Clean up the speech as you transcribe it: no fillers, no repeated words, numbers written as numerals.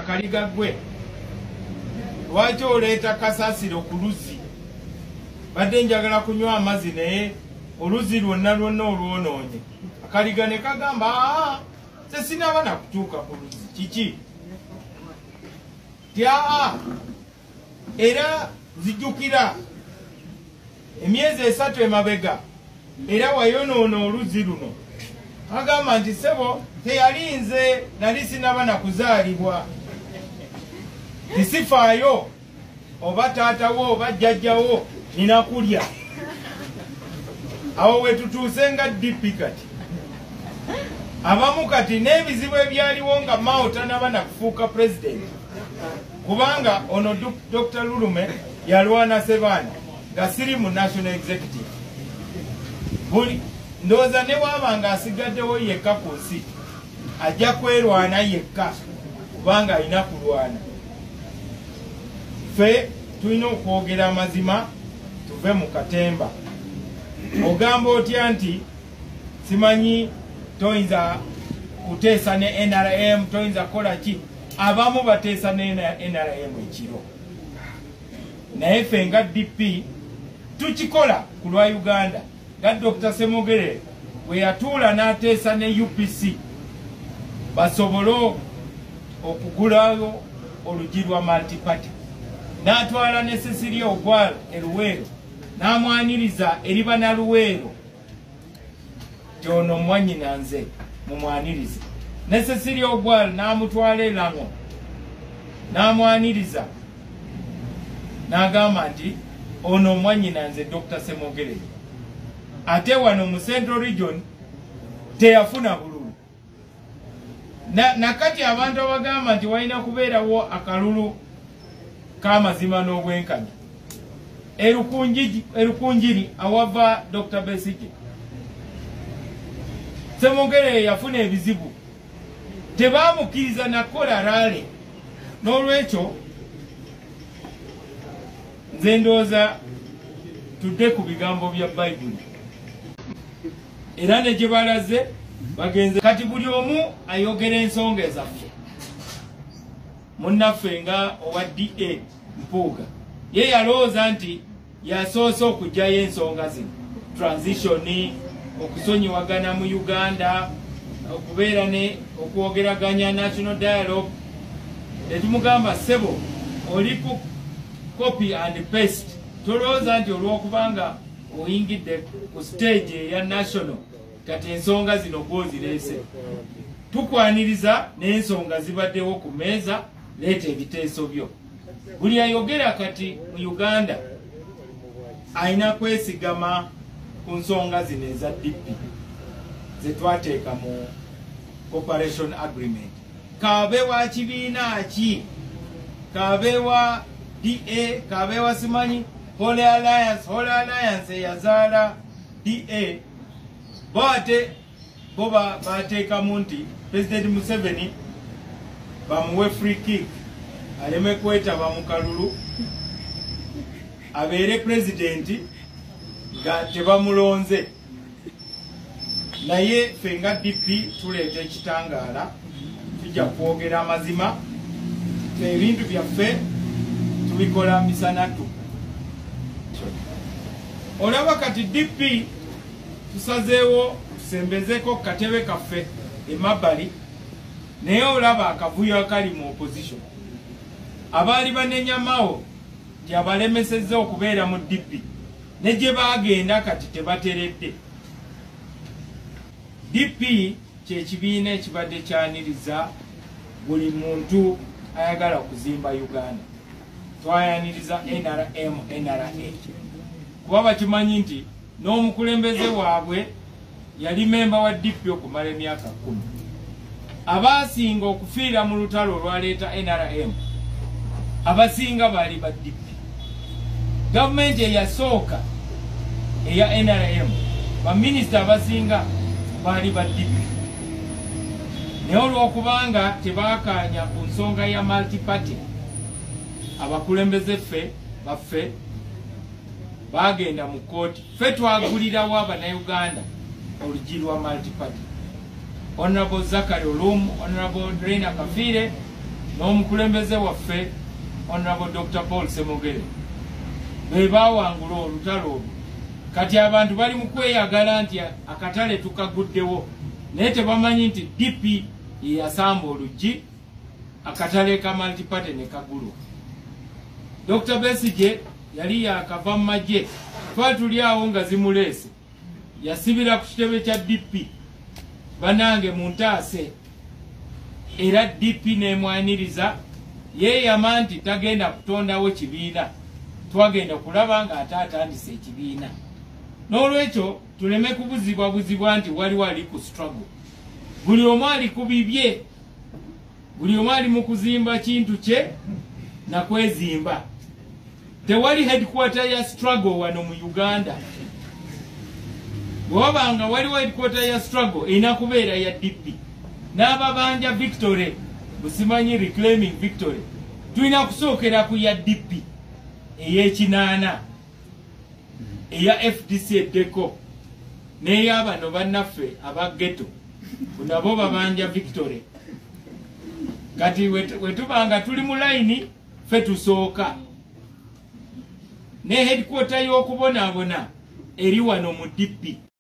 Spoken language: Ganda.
Kaliga gwe lwaki oleeta kasasiro ku luzzi badde njagala kunywa amazzi naye oluzzi lwonna olwonoonye. Akaliga ne kagamba se sinaba na kutuuka ku luzzi kiki tyaa era zijjukira emyezi 3 emabega era wayonoona oluzzi luno. Agamba nti sebo teyali nze nali sinaba na kuzaalibwa tisifaayo oba taatawo oba jjajjawo nina kulya. Awo wetutuuse nga DP kati abamu kati n'ebizibu ebyaliwo nga Mao tanaba na kufuuka president kubanga ono Dr. Lulume yalwana Sebaana nga siri mu national executive. Buli ndowooza ne bw'aba nga asigaddewo yekka ku nsi ajja kwerwana yekka kubanga alina kulwana. Ffe tulina okwogera amazima tuve mu katemba. Ogamba otya nti simanyi toyinza kuteesa ne NRM toyinza kukola ki? Abamu bateesa ne NRM ekiro naye ffe nga DP tukikola ku lwa Uganda nga Dr. Semogere we yatuula n'ateesa ne UPC basobole okugulayo olugi lwa multiparty n'atwala ne Cecilia Ogwal eruweero n'amwaniriza eri bannaluweero Jono mwanyina nze mumwanirize ne Cecilia Ogwal n'amutwala erango n'amwaniriza n'agamba nti ono mwanyina nze Dr. Semogere ate wano mu Central Region teyafuna bululu. Nakati abantu abagamba nti walina kubeerawo akalulu k'amazima n'obwenkanya erukunjiri awava Dr. Besigye Semogere yafuna ebizibu tebaamukiriza nakola rale. N'olwekyo nze ndowooza tudde ku bigambo bya Bayibuli era ne gye balaze bagenze kati buli omu ayogera ensonga ezaffe. Munnaffe nga owa DA Mpuuga ye yalowooza nti yasoose okugyayo ensonga zino transition okusonyiwagana mu Uganda okubeera ne okwogeraganya national dialogue. Netumugamba sebo oli ku copy and paste tolowooza nti olw'okubanga oyingidde ku stage eya national kati ensonga zino gwozireese. Tukwaniriza n'ensonga zibaddewo ku meeza leeta ebiteeso byo. Buli ayogera kati mu Uganda ayina kwesigama ku nsonga zino eza DP ze twateeka mu cooperation agreement. Kabewa kibiina ki? Kabewa DA, kabewa simanyi Holy Alliance yazaala DA. Boba bateeka munti President Museveni bamuwe free kick aleme kwetaba mu kalulu abeere president nga tebamulonze. Naye ffe nga DP tuleeta ekitangaala tujja kwogera amazima ebintu byaffe tubikola misanatu. Olaba kati DP tusazeewo tusembezeko katebe kaffe emabbali naye olaba akavuyo akali mu opposition abaali banenya Mao nti abalemesezza okubeera mu DP ne gye baagenda kati tebateredde. DP kyekibiina ekibadde kyaniriza buli muntu ayagala okuzimba Uganda. Twayaniriza NRM NRA kuba bakimanyi nti n'omukulembeze waabwe yali memba wa DP okumala emyaka 10. Abasinga okufiira mu lutalo olwaleeta NRM abasinga baali ba DP. Gavumenti eyasooka eya NRM baminisita abasinga baali ba DP. Naye olw'okubanga tebaakaanya ku nsonga ya multiparty abakulembeze baffe bagenda mu kooti. Ffe twagulirawo Abannayuganda olugi lwa multiparty. Honorable Zachary Olum, Honorable Reina Kafire n'omukulembeze waffe Honorable Dr. Paul Semogere be baawangula olutalo olwo. Kati abantu bali mu kweyagala nti akatale tukaguddewo naye tebamanyi nti DP yasamba oluggi akatale ka multiparty ne kagulwa. Dr. Besigye yali yakava mu magye twatuli awo nga zimuleese yasibira ku kitebe kya DP banange muntaase era DP nemwaniriza yeeyama nti tagenda kutondawo kibiina twagenda kulaba nga ate atandise ekibiina. N'olwekyo tuleme kubuzibwabuzibwa nti waliwo ali ku struggle. Buli omu ali ku bibye, buli omu ali mu kuzimba kintu kye na kwezimba. Tewali headquarter ya struggle wano mu Uganda. Bw'obanga waliwo headquarter ya struggle erina kubeera ya DP. N'ababanja Victory, busimanyi reclaiming Victory, tulina kusookera ku ya DP ey'ekinaana eya FDC eddeko n'ey'abano bannaffe aba ghetto nabo babanja Victory. Kati wetubanga tuli mu layini ffe tusooka ne headquarter y'okubonaabona eri wano mu DP.